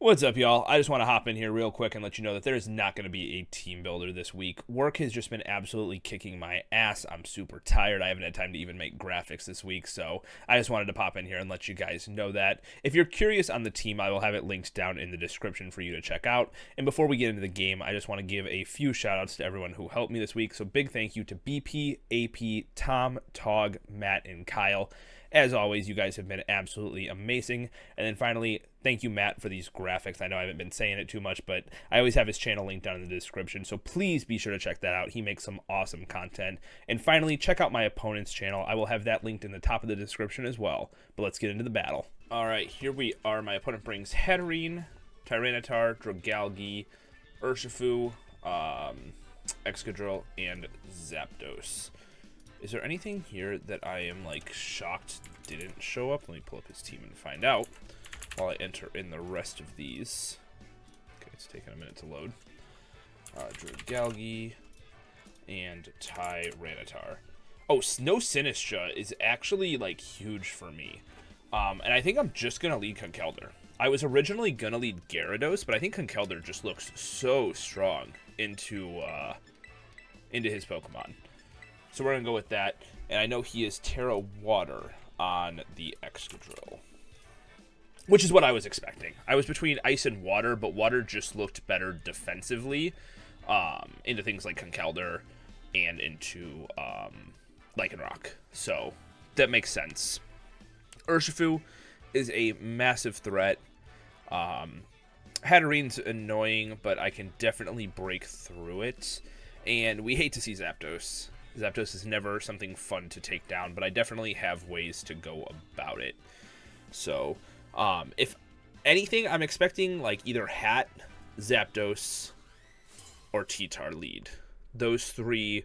What's up, y'all? I just want to hop in here real quick and let you know that there is not going to be a team builder this week. Work has just been absolutely kicking my ass. I'm super tired. I haven't had time to even make graphics this week, so I just wanted to pop in here and let you guys know that. If you're curious on the team, I will have it linked down in the description for you to check out. And before we get into the game, I just want to give a few shout-outs to everyone who helped me this week. So big thank you to BP, AP, Tom, Tog, Matt, and Kyle. As always, you guys have been absolutely amazing. And then finally, thank you, Matt, for these graphics. I know I haven't been saying it too much, but I always have his channel linked down in the description, so please be sure to check that out. He makes some awesome content. And finally, check out my opponent's channel. I will have that linked in the top of the description as well. But let's get into the battle. All right, here we are. My opponent brings Hatterene, Tyranitar, Dragalge, Urshifu, Excadrill, and Zapdos. Is there anything here that I am, like, shocked didn't show up? Let me pull up his team and find out while I enter in the rest of these. Okay, it's taking a minute to load. Dragalge and Tyranitar. Oh, no Sinistcha is actually, like, huge for me. And I think I'm just going to lead Conkeldurr. I was originally going to lead Gyarados, but I think Conkeldurr just looks so strong into his Pokemon. So we're going to go with that. And I know he is Tera Water on the Excadrill, which is what I was expecting. I was between Ice and Water, but Water just looked better defensively into things like Conkeldurr and into Lycanroc. So that makes sense. Urshifu is a massive threat. Hatterene's annoying, but I can definitely break through it. And we hate to see Zapdos. Zapdos is never something fun to take down, but I definitely have ways to go about it. So, if anything, I'm expecting like either Hat, Zapdos, or T-Tar lead. Those three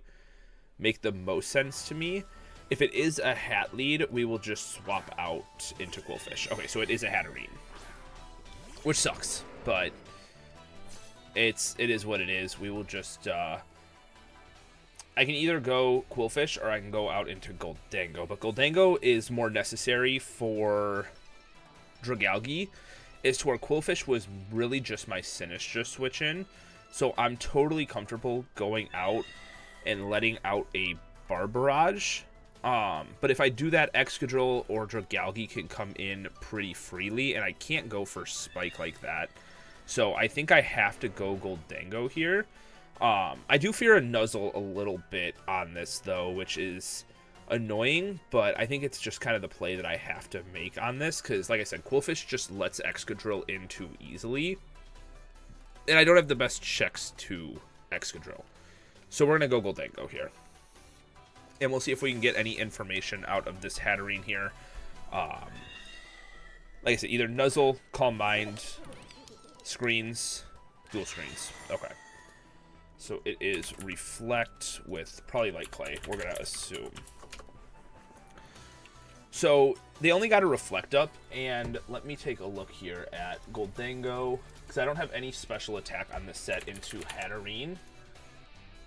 make the most sense to me. If it is a Hat lead, we will just swap out into Qwilfish. Okay, so it is a Hatterene, which sucks, but it is what it is. We will just I can either go Qwilfish or I can go out into Gholdengo, but Gholdengo is more necessary for Dragalge, is to where Qwilfish was really just my Sinistcha switch in, so I'm totally comfortable going out and letting out a Barbarage. But if I do that, Excadrill or Dragalge can come in pretty freely, and I can't go for Spike like that, so I think I have to go Gholdengo here. I do fear a Nuzzle a little bit on this, though, which is annoying, but I think it's just kind of the play that I have to make on this, because, like I said, Qwilfish just lets Excadrill in too easily, and I don't have the best checks to Excadrill. So we're going to go Gholdengo here, and we'll see if we can get any information out of this Hatterene here. Like I said, either Nuzzle, Calm Mind, Screens, Dual Screens. Okay. So it is Reflect with probably Light Clay, we're going to assume. So they only got a Reflect up, and let me take a look here at Gholdengo, because I don't have any special attack on this set into Hatterene.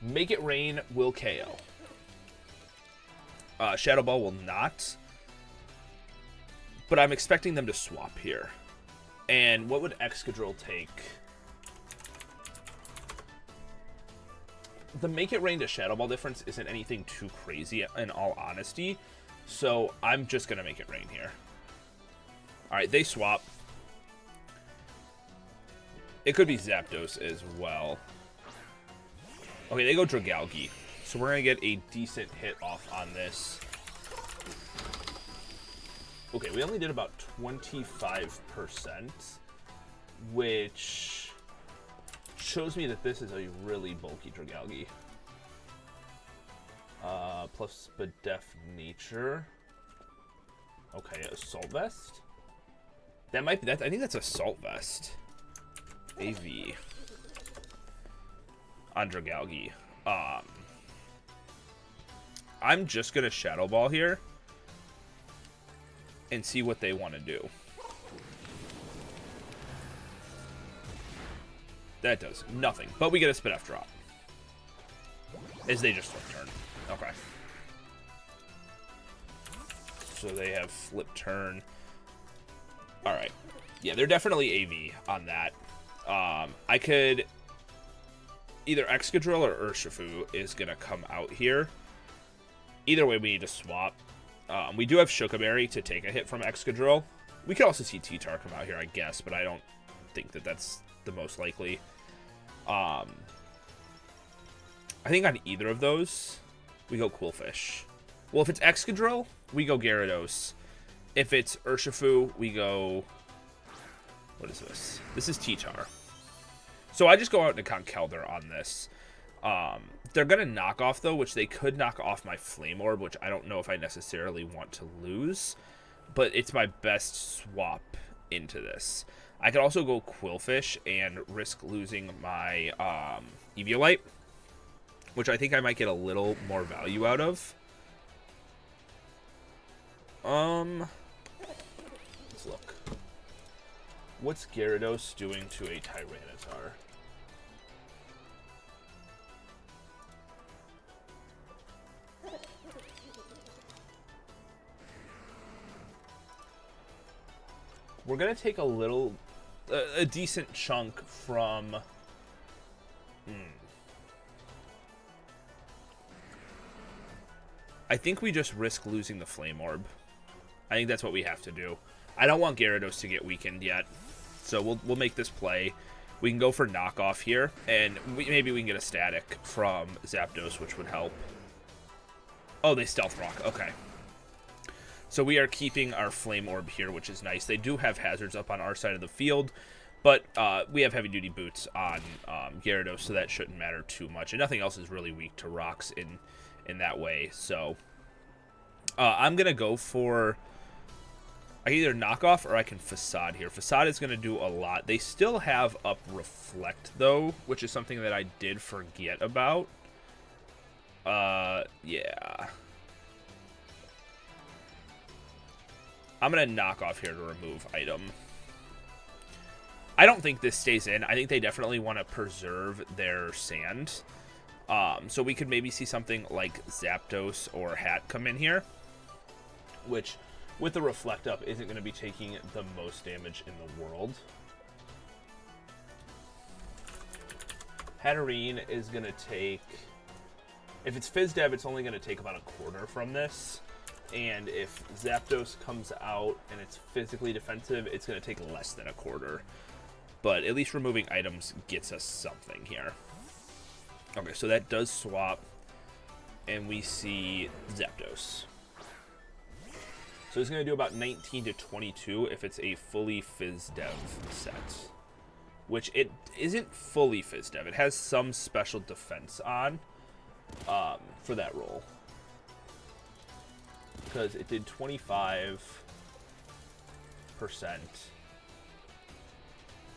Make It Rain will KO. Shadow Ball will not, but I'm expecting them to swap here. And what would Excadrill take? The Make It Rain to Shadow Ball difference isn't anything too crazy, in all honesty. So I'm just going to Make It Rain here. Alright, they swap. It could be Zapdos as well. Okay, they go Dragalge. So we're going to get a decent hit off on this. Okay, we only did about 25%, which shows me that this is a really bulky Dragalge. Plus Spadef Nature. Okay, Assault Vest. That might be that. I think that's Assault Vest. AV on Dragalge. I'm just gonna Shadow Ball here and see what they want to do. That does nothing, but we get a Spadef drop as they just flip turn. Okay. So they have flip turn. All right. Yeah, they're definitely AV on that. I could... Either Excadrill or Urshifu is going to come out here. Either way, we need to swap. We do have Shukaberry to take a hit from Excadrill. We could also see T-Tar come out here, I guess, but I don't think that that's the most likely. I think on either of those, we go Qwilfish. Well, if it's Excadrill, we go Gyarados. If it's Urshifu, we go... What is this? This is T-Tar. So I just go out into Conkeldurr on this. They're going to knock off, though, which they could knock off my Flame Orb, which I don't know if I necessarily want to lose. But it's my best swap into this. I could also go Qwilfish and risk losing my Eviolite, which I think I might get a little more value out of. Let's look. What's Gyarados doing to a Tyranitar? We're going to take a little, a decent chunk from... I think we just risk losing the Flame Orb. I think that's what we have to do. I don't want Gyarados to get weakened yet, so we'll make this play. We can go for knockoff here, and maybe we can get a static from Zapdos, which would help. Oh, they Stealth Rock. Okay. So we are keeping our Flame Orb here, which is nice. They do have hazards up on our side of the field, but we have Heavy Duty Boots on Gyarados, so that shouldn't matter too much. And nothing else is really weak to rocks in that way. So I'm going to go for... I can either knock off or I can Facade here. Facade is going to do a lot. They still have up Reflect, though, which is something that I did forget about. Yeah. I'm going to knock off here to remove item. I don't think this stays in. I think they definitely want to preserve their sand. So we could maybe see something like Zapdos or Hat come in here, which, with the Reflect up, isn't going to be taking the most damage in the world. Hatterene is going to take... If it's Fizz-Dev, it's only going to take about a quarter from this. And if Zapdos comes out and it's physically defensive, it's going to take less than a quarter. But at least removing items gets us something here. Okay, so that does swap. And we see Zapdos. So it's going to do about 19 to 22 if it's a fully Fizz-Dev set. Which it isn't fully Fizz-Dev. It has some special defense on for that roll. Because it did 25%.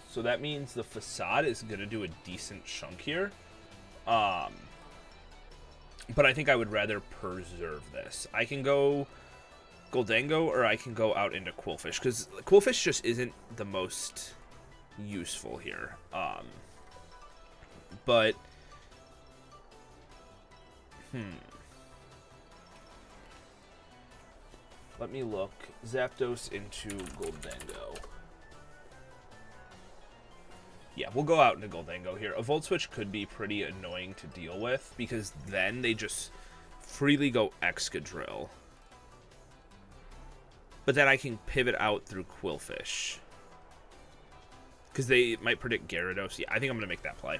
So that means the Facade is going to do a decent chunk here. But I think I would rather preserve this. I can go Goldango or I can go out into Qwilfish. Because Qwilfish just isn't the most useful here. But... Let me look. Zapdos into Goldango. Yeah, we'll go out into Goldango here. A Volt Switch could be pretty annoying to deal with, because then they just freely go Excadrill. But then I can pivot out through Qwilfish. Because they might predict Gyarados. Yeah, I think I'm going to make that play.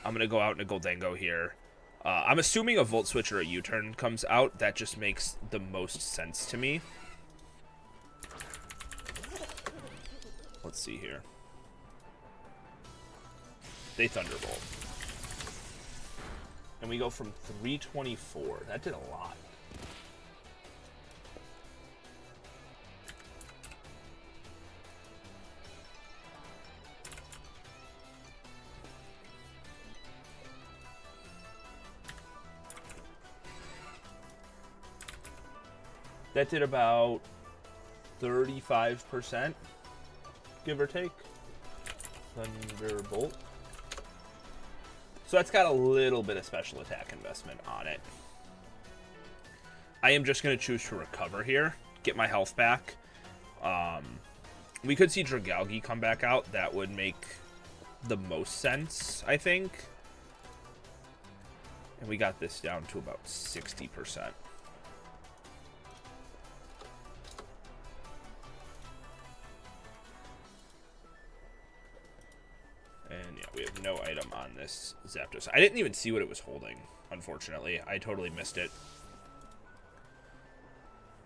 I'm going to go out into Goldango here. I'm assuming a Volt Switch or a U-turn comes out. That just makes the most sense to me. Let's see here. They Thunderbolt. And we go from 324. That did a lot. That did about 35%, give or take. Thunderbolt. So that's got a little bit of special attack investment on it. I am just going to choose to recover here, get my health back. We could see Dragalge come back out. That would make the most sense, I think. And we got this down to about 60%. And yeah, we have no item on this Zapdos. I didn't even see what it was holding, unfortunately. I totally missed it.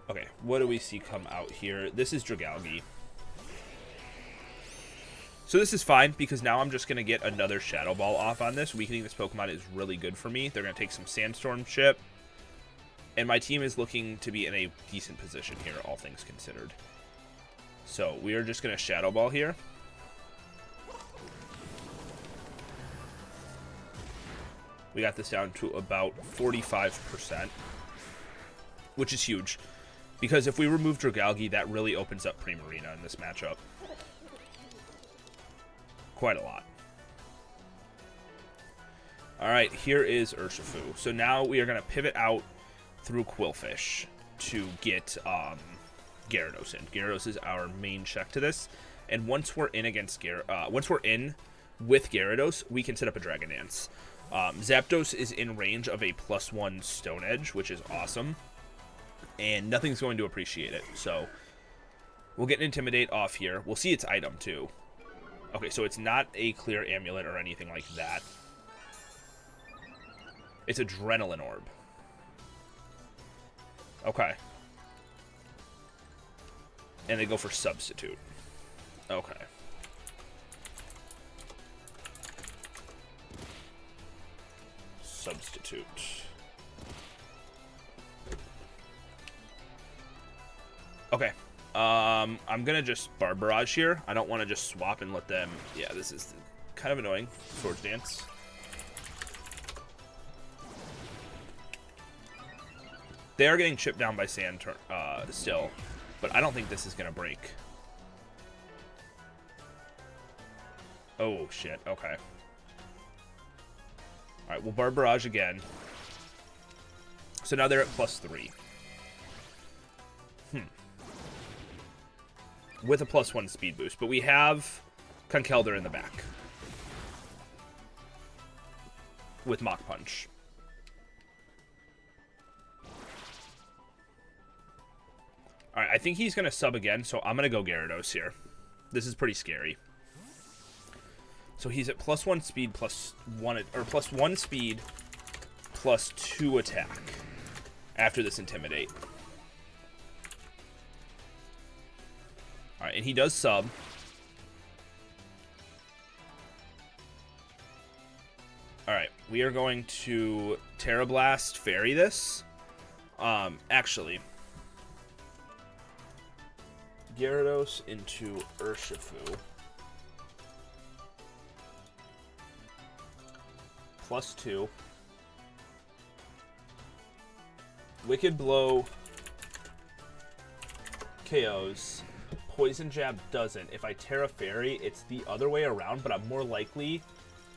Okay, what do we see come out here? This is Dragalge. So this is fine, because now I'm just going to get another Shadow Ball off on this. Weakening this Pokemon is really good for me. They're going to take some Sandstorm chip. And my team is looking to be in a decent position here, all things considered. So we are just going to Shadow Ball here. We got this down to about 45%, which is huge. Because if we remove Dragalge, that really opens up Primarina in this matchup. Quite a lot. Alright, here is Urshifu. So now we are going to pivot out through Quillfish to get Gyarados in. Gyarados is our main check to this. And once we're in once we're in with Gyarados, we can set up a Dragon Dance. Zapdos is in range of a +1 Stone Edge, which is awesome. And nothing's going to appreciate it. So we'll get an Intimidate off here. We'll see its item, too. Okay, so it's not a clear amulet or anything like that. It's Adrenaline Orb. Okay. And they go for Substitute. Okay. Substitute. Okay. I'm gonna just Barb Barrage here. I don't want to just swap and let them... Yeah, this is kind of annoying. Swords Dance. They are getting chipped down by Sand still, but I don't think this is gonna break. Oh, shit. Okay. Alright, we'll Barb Barrage again. So now they're at +3. With a +1 speed boost. But we have Conkeldurr in the back. With Mach Punch. Alright, I think he's going to sub again, so I'm going to go Gyarados here. This is pretty scary. So he's at +1 speed, +1, or +1 speed, +2 attack. After this Intimidate. Alright, and he does sub. Alright, we are going to Tera Blast Fairy this. Actually, Gyarados into Urshifu. +2. Wicked Blow KOs. Poison Jab doesn't. If I Tera Fairy, it's the other way around, but I'm more likely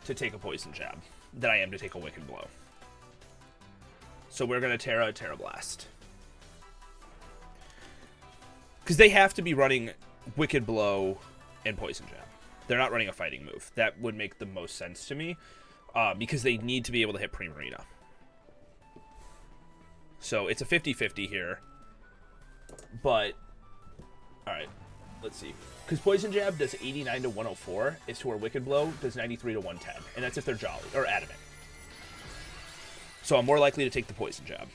to take a Poison Jab than I am to take a Wicked Blow. So we're going to Tera Blast. Because they have to be running Wicked Blow and Poison Jab. They're not running a fighting move. That would make the most sense to me. Because they need to be able to hit Primarina. So it's a 50-50 here. But, alright, let's see. Because Poison Jab does 89 to 104, is to where Wicked Blow does 93 to 110. And that's if they're Jolly, or Adamant. So I'm more likely to take the Poison Jab.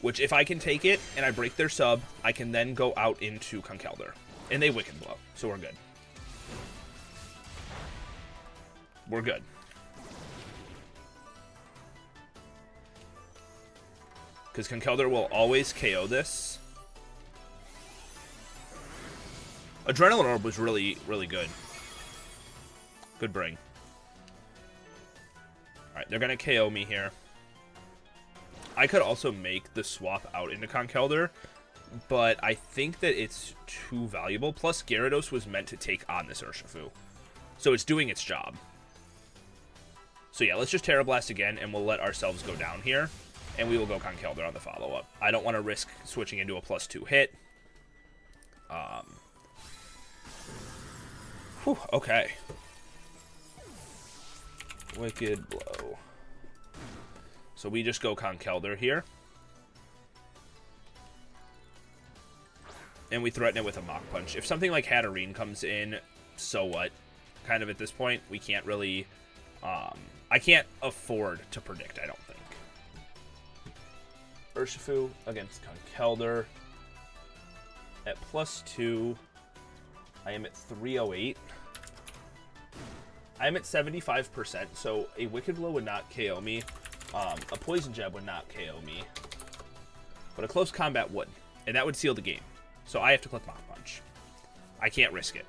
Which, if I can take it, and I break their sub, I can then go out into Conkeldurr. And they Wicked Blow, so we're good. We're good. Because Conkeldurr will always KO this. Adrenaline Orb was really, really good. Good bring. Alright, they're going to KO me here. I could also make the swap out into Conkeldurr, but I think that it's too valuable. Plus, Gyarados was meant to take on this Urshifu. So it's doing its job. So yeah, let's just Tera Blast again, and we'll let ourselves go down here. And we will go Conkeldurr on the follow-up. I don't want to risk switching into a +2 hit. Whew, okay. Wicked Blow. So we just go Conkeldurr here. And we threaten it with a Mach Punch. If something like Hatterene comes in, so what? Kind of at this point, we can't really... I can't afford to predict, I don't think. Urshifu against Conkeldurr. At +2, I am at 308. I am at 75%, so a Wicked Blow would not KO me. A Poison Jab would not KO me. But a Close Combat would. And that would seal the game. So I have to click Mach Punch. I can't risk it.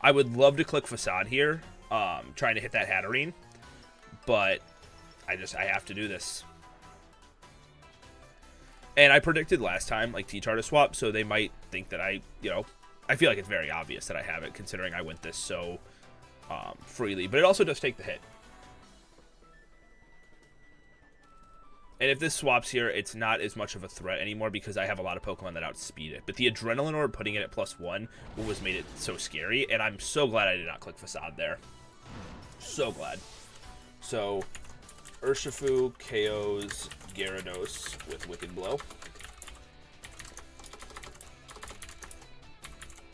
I would love to click Facade here, trying to hit that Hatterene. But I have to do this. And I predicted last time, like, T-Char to swap, so they might think that I feel like it's very obvious that I have it, considering I went this so freely. But it also does take the hit. And if this swaps here, it's not as much of a threat anymore because I have a lot of Pokemon that outspeed it. But the Adrenaline Orb putting it at +1 was made it so scary, and I'm so glad I did not click Facade there. So glad. So, Urshifu KOs Gyarados with Wicked Blow.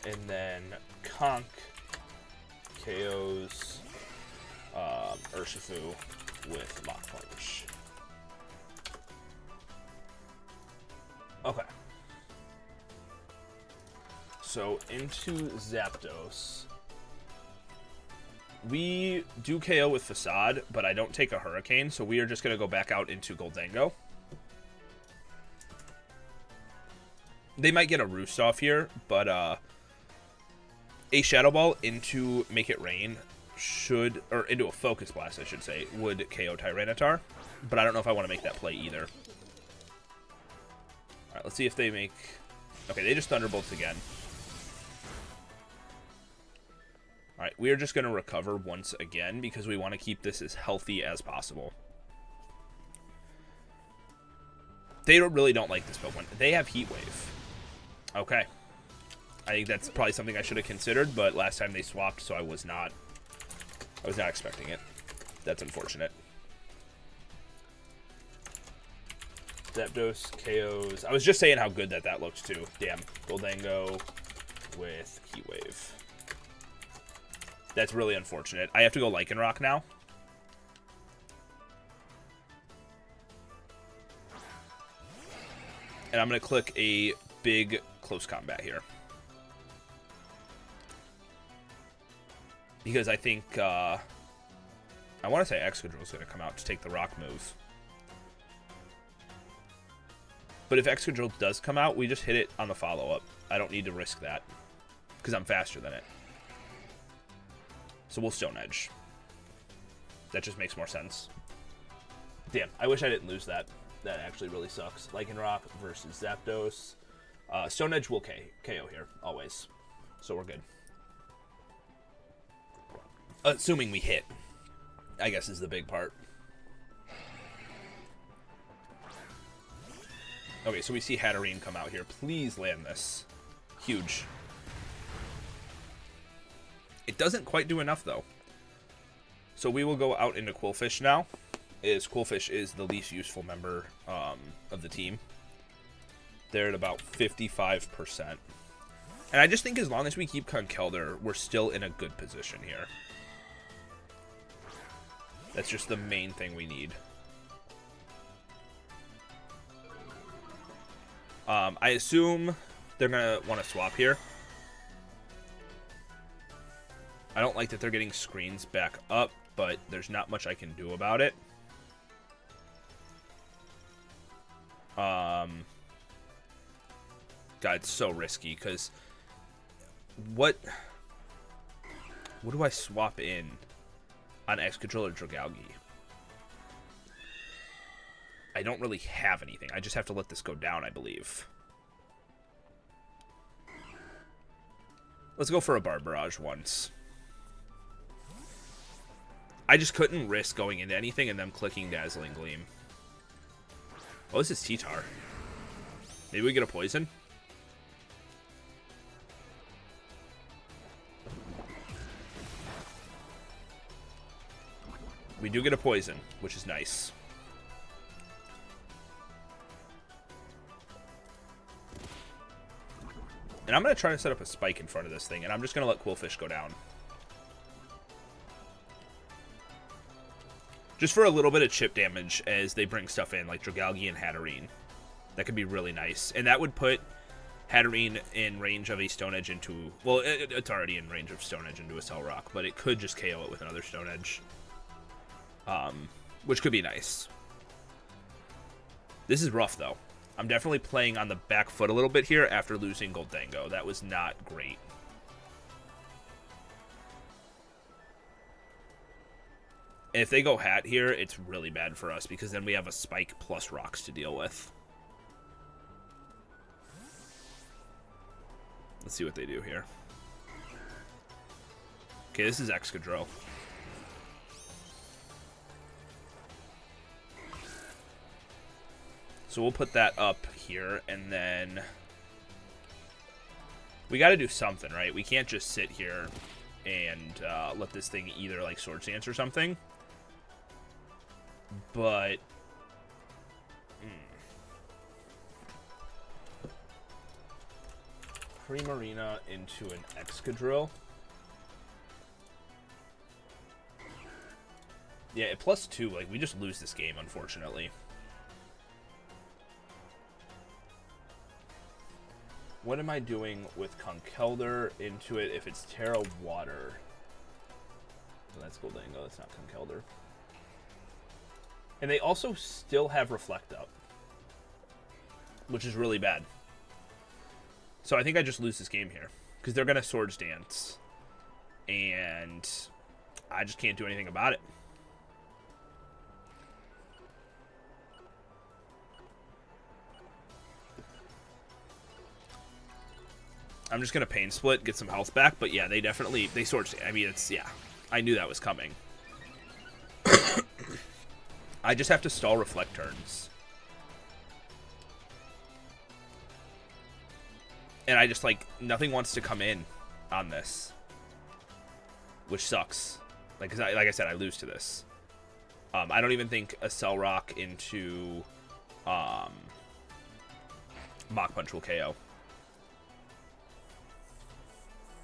And then Conk KOs Urshifu with Mach Punch. Okay. So into Zapdos. We do KO with Facade, but I don't take a Hurricane, so we are just going to go back out into Goldango. They might get a Roost off here, but a Shadow Ball into Make It Rain should, or into a Focus Blast, I should say, would KO Tyranitar, but I don't know if I want to make that play either. Alright, let's see if they make... Okay, they just Thunderbolts again. Alright, we are just going to recover once again because we want to keep this as healthy as possible. They really don't like this Pokemon. They have Heat Wave. Okay. I think that's probably something I should have considered, but last time they swapped, so I was not expecting it. That's unfortunate. Zapdos KOs. I was just saying how good that looked too. Damn. Goldango with Heat Wave. That's really unfortunate. I have to go Lycanroc now. And I'm going to click a big Close Combat here. Because I think, I want to say Excadrill is going to come out to take the Rock move. But if Excadrill does come out, we just hit it on the follow-up. I don't need to risk that. Because I'm faster than it. So we'll Stone Edge. That just makes more sense. Damn, I wish I didn't lose that. That actually really sucks. Lycanroc versus Zapdos. Stone Edge will KO here, always. So we're good. Assuming we hit, I guess, is the big part. Okay, so we see Hatterene come out here. Please land this. Huge. It doesn't quite do enough, though. So we will go out into Quillfish now. Quillfish is the least useful member of the team. They're at about 55%. And I just think as long as we keep Conkeldurr, we're still in a good position here. That's just the main thing we need. I assume they're going to want to swap here. I don't like that they're getting screens back up, but there's not much I can do about it. God, it's so risky, because what do I swap in on Excadrill or Dragalge? I don't really have anything. I just have to let this go down, I believe. Let's go for a Barbarage once. I just couldn't risk going into anything and them clicking Dazzling Gleam. Oh, this is T-Tar. Maybe we get a Poison? We do get a poison, which is nice. And I'm going to try to set up a spike in front of this thing, and I'm just going to let Quillfish go down. Just for a little bit of chip damage as they bring stuff in, like Dragalge and Hatterene. That could be really nice. And that would put Hatterene in range of a Stone Edge into... Well, it's already in range of Stone Edge into a Cell Rock, but it could just KO it with another Stone Edge. Which could be nice. This is rough, though. I'm definitely playing on the back foot a little bit here after losing Goldango. That was not great. And if they go Hat here, it's really bad for us because then we have a Spike plus Rocks to deal with. Let's see what they do here. Okay, this is Excadrill. So we'll put that up here, and then we got to do something, right? We can't just sit here and let this thing either like Swords Dance or something. But Primarina into an Excadrill. Yeah, at +2, like we just lose this game, unfortunately. What am I doing with Conkeldurr into it if it's Tera Water? Oh, that's Goldango, that's not Conkeldurr. And they also still have Reflect up, which is really bad. So I think I just lose this game here, because they're going to Swords Dance, and I just can't do anything about it. I'm just going to Pain Split, get some health back, but yeah, they Swords Dance. I mean, it's, yeah, I knew that was coming. I just have to stall Reflect turns. And I just, like, nothing wants to come in on this. Which sucks. Like I said, I lose to this. I don't even think a Cell Rock into Mach Punch will KO.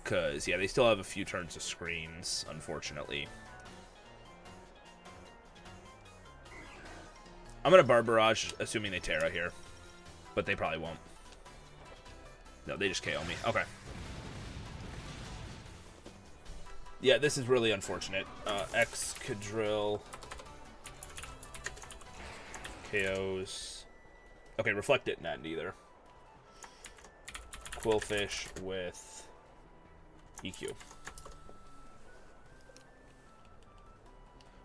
Because, yeah, they still have a few turns of screens, unfortunately. I'm going to Bar Barrage, assuming they Tera here. But they probably won't. No, they just KO me. Okay. Yeah, this is really unfortunate. Excadrill. KOs. Okay, Reflect didn't end either. Quillfish with EQ.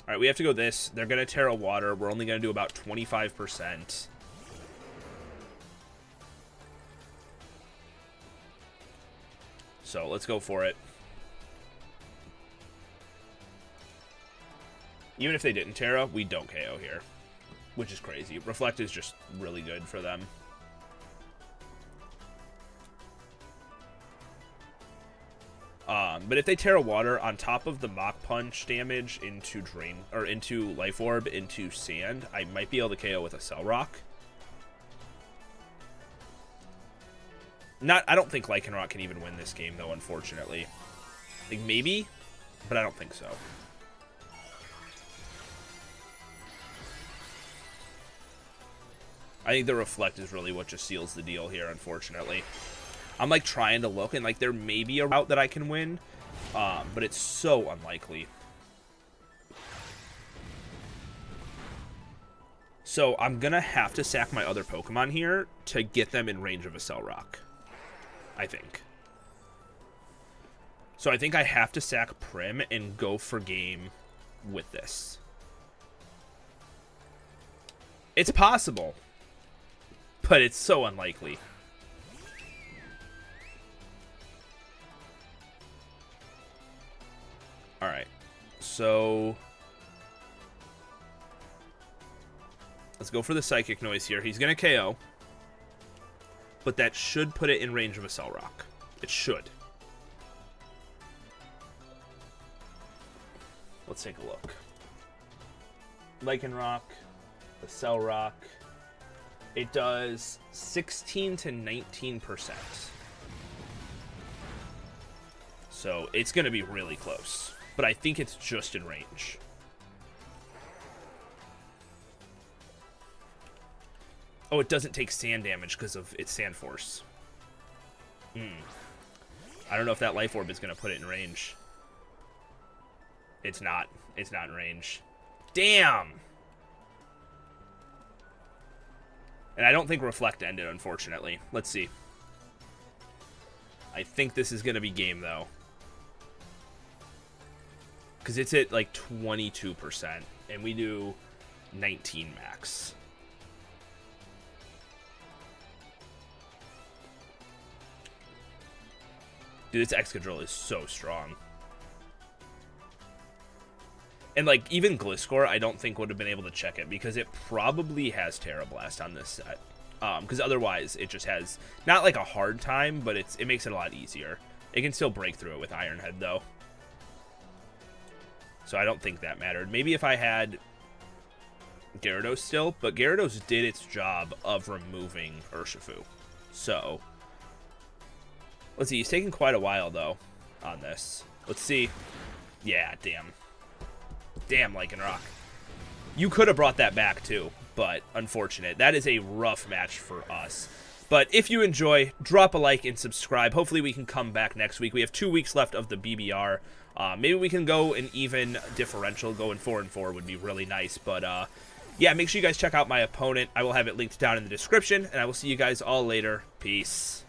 Alright, we have to go this. They're going to Tera Water. We're only going to do about 25%. So, let's go for it. Even if they didn't Tera, we don't KO here. Which is crazy. Reflect is just really good for them. But if they Tera Water on top of the Mach Punch damage into Drain or into Life Orb into Sand, I might be able to KO with a Cell Rock. I don't think Lycanroc can even win this game though, unfortunately. I think maybe, but I don't think so. I think the Reflect is really what just seals the deal here, unfortunately. I'm like trying to look, and like there may be a route that I can win, but it's so unlikely. So I'm gonna have to sack my other Pokemon here to get them in range of a Cell Rock, I think. So I think I have to sack Prim and go for game with this. It's possible, but it's so unlikely. Alright, so let's go for the Psychic Noise here. He's going to KO, but that should put it in range of a Cell Rock. It should. Let's take a look. Lycanroc, the Cellrock. It does 16 to 19%. So it's going to be really close. But I think it's just in range. Oh, it doesn't take sand damage because of its Sand Force. I don't know if that Life Orb is going to put it in range. It's not. It's not in range. Damn! And I don't think Reflect ended, unfortunately. Let's see. I think this is going to be game, though. Because it's at, like, 22%. And we do 19 max. Dude, this Excadrill is so strong. And, like, even Gliscor, I don't think would have been able to check it, because it probably has Tera Blast on this set. Because otherwise, it just has, not like a hard time, but it makes it a lot easier. It can still break through it with Iron Head, though. So I don't think that mattered. Maybe if I had Gyarados still, but Gyarados did its job of removing Urshifu. So, let's see. He's taking quite a while, though, on this. Let's see. Yeah, damn. Damn, Lycanroc. You could have brought that back, too, but unfortunate. That is a rough match for us. But if you enjoy, drop a like and subscribe. Hopefully we can come back next week. We have 2 weeks left of the BBR. Maybe we can go an even differential. Going 4-4 would be really nice. But, yeah, make sure you guys check out my opponent. I will have it linked down in the description, and I will see you guys all later. Peace.